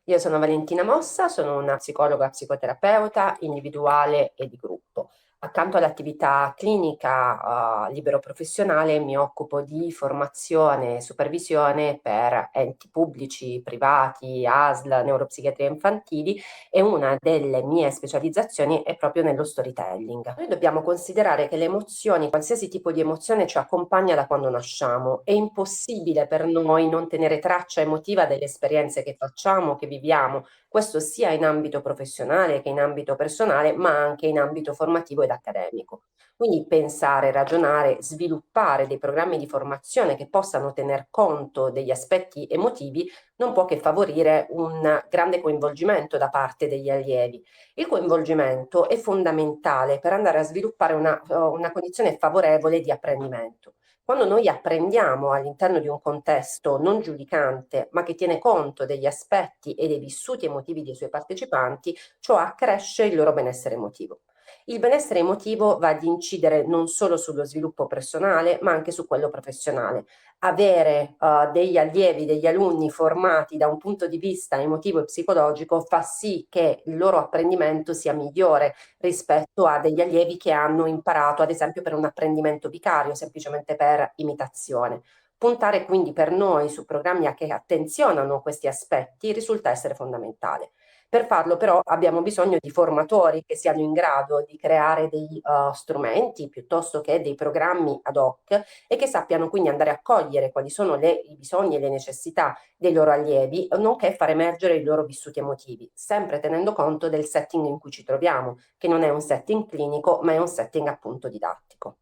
Io sono Valentina Mossa, sono una psicologa psicoterapeuta individuale e di gruppo. Accanto all'attività clinica, libero professionale, mi occupo di formazione e supervisione per enti pubblici, privati, ASL, neuropsichiatria infantili e una delle mie specializzazioni è proprio nello storytelling. Noi dobbiamo considerare che le emozioni, qualsiasi tipo di emozione ci accompagna da quando nasciamo. È impossibile per noi non tenere traccia emotiva delle esperienze che facciamo, che viviamo, questo sia in ambito professionale che in ambito personale, ma anche in ambito formativo ed accademico. Quindi pensare, ragionare, sviluppare dei programmi di formazione che possano tener conto degli aspetti emotivi non può che favorire un grande coinvolgimento da parte degli allievi. Il coinvolgimento è fondamentale per andare a sviluppare una condizione favorevole di apprendimento. Quando noi apprendiamo all'interno di un contesto non giudicante, ma che tiene conto degli aspetti e dei vissuti emotivi dei suoi partecipanti, ciò accresce il loro benessere emotivo. Il benessere emotivo va ad incidere non solo sullo sviluppo personale, ma anche su quello professionale. Avere degli allievi, degli alunni formati da un punto di vista emotivo e psicologico fa sì che il loro apprendimento sia migliore rispetto a degli allievi che hanno imparato, ad esempio, per un apprendimento vicario, semplicemente per imitazione. Puntare quindi per noi su programmi che attenzionano questi aspetti risulta essere fondamentale. Per farlo però abbiamo bisogno di formatori che siano in grado di creare dei strumenti piuttosto che dei programmi ad hoc e che sappiano quindi andare a cogliere quali sono i bisogni e le necessità dei loro allievi, nonché far emergere i loro vissuti emotivi, sempre tenendo conto del setting in cui ci troviamo, che non è un setting clinico, ma è un setting appunto didattico.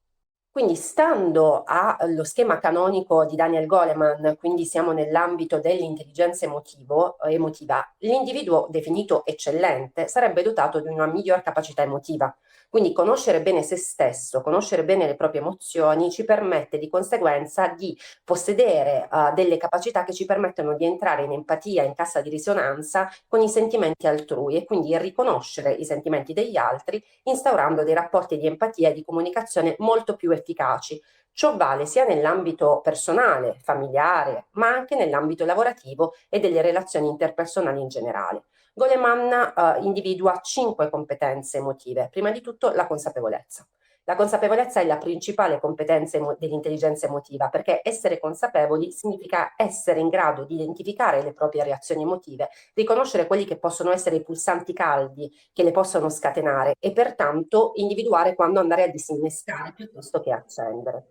Quindi stando allo schema canonico di Daniel Goleman, quindi siamo nell'ambito dell'intelligenza emotiva, l'individuo definito eccellente sarebbe dotato di una miglior capacità emotiva. Quindi conoscere bene se stesso, conoscere bene le proprie emozioni ci permette di conseguenza di possedere delle capacità che ci permettono di entrare in empatia, in cassa di risonanza con i sentimenti altrui e quindi riconoscere i sentimenti degli altri instaurando dei rapporti di empatia e di comunicazione molto più efficaci. Ciò vale sia nell'ambito personale, familiare, ma anche nell'ambito lavorativo e delle relazioni interpersonali in generale. Goleman individua 5 competenze emotive. Prima di tutto la consapevolezza. La consapevolezza è la principale competenza dell'intelligenza emotiva perché essere consapevoli significa essere in grado di identificare le proprie reazioni emotive, riconoscere quelli che possono essere i pulsanti caldi che le possono scatenare e pertanto individuare quando andare a disinnescare piuttosto che accendere.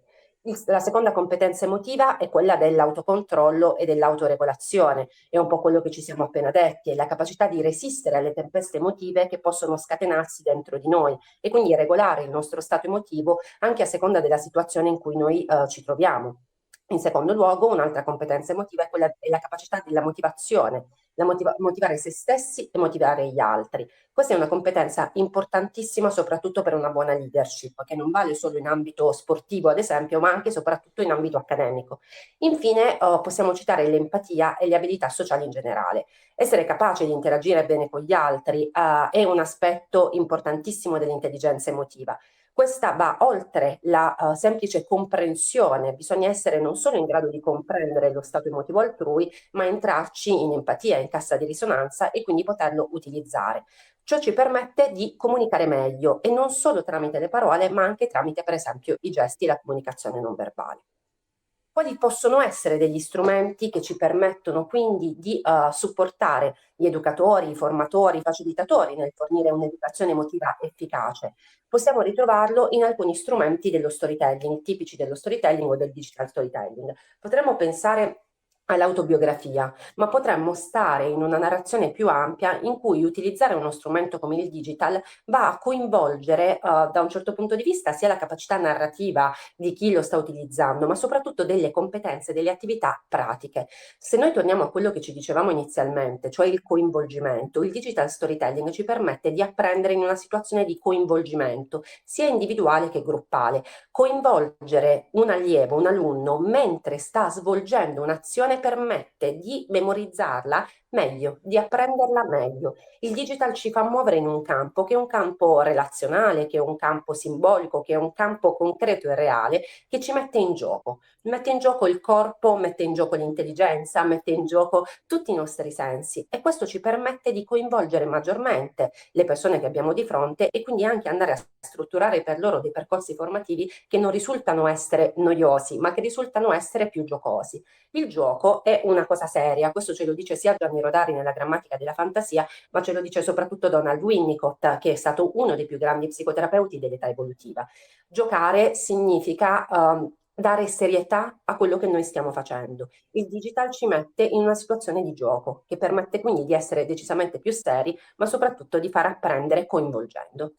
La seconda competenza emotiva è quella dell'autocontrollo e dell'autoregolazione, è un po' quello che ci siamo appena detti, è la capacità di resistere alle tempeste emotive che possono scatenarsi dentro di noi e quindi regolare il nostro stato emotivo anche a seconda della situazione in cui noi ci troviamo. In secondo luogo, un'altra competenza emotiva è la capacità della motivazione, motivare se stessi e motivare gli altri. Questa è una competenza importantissima soprattutto per una buona leadership, che non vale solo in ambito sportivo, ad esempio, ma anche e soprattutto in ambito accademico. Infine, possiamo citare l'empatia e le abilità sociali in generale. Essere capace di interagire bene con gli altri, è un aspetto importantissimo dell'intelligenza emotiva. Questa va oltre la semplice comprensione, bisogna essere non solo in grado di comprendere lo stato emotivo altrui, ma entrarci in empatia, in cassa di risonanza e quindi poterlo utilizzare. Ciò ci permette di comunicare meglio e non solo tramite le parole, ma anche tramite, per esempio, i gesti e la comunicazione non verbale. Quali possono essere degli strumenti che ci permettono quindi di supportare gli educatori, i formatori, i facilitatori nel fornire un'educazione emotiva efficace? Possiamo ritrovarlo in alcuni strumenti dello storytelling, tipici dello storytelling o del digital storytelling. Potremmo pensare all'autobiografia, ma potremmo stare in una narrazione più ampia in cui utilizzare uno strumento come il digital va a coinvolgere da un certo punto di vista sia la capacità narrativa di chi lo sta utilizzando, ma soprattutto delle competenze, delle attività pratiche. Se noi torniamo a quello che ci dicevamo inizialmente, cioè il coinvolgimento, il digital storytelling ci permette di apprendere in una situazione di coinvolgimento, sia individuale che gruppale. Coinvolgere un allievo, un alunno, mentre sta svolgendo un'azione permette di memorizzarla meglio, di apprenderla meglio. Il digital ci fa muovere in un campo che è un campo relazionale, che è un campo simbolico, che è un campo concreto e reale, che ci mette in gioco. Mette in gioco il corpo, mette in gioco l'intelligenza, mette in gioco tutti i nostri sensi e questo ci permette di coinvolgere maggiormente le persone che abbiamo di fronte e quindi anche andare a strutturare per loro dei percorsi formativi che non risultano essere noiosi, ma che risultano essere più giocosi. Il gioco è una cosa seria, questo ce lo dice sia Gianni Rodari nella grammatica della fantasia, ma ce lo dice soprattutto Donald Winnicott, che è stato uno dei più grandi psicoterapeuti dell'età evolutiva. Giocare significa dare serietà a quello che noi stiamo facendo. Il digital ci mette in una situazione di gioco, che permette quindi di essere decisamente più seri, ma soprattutto di far apprendere coinvolgendo.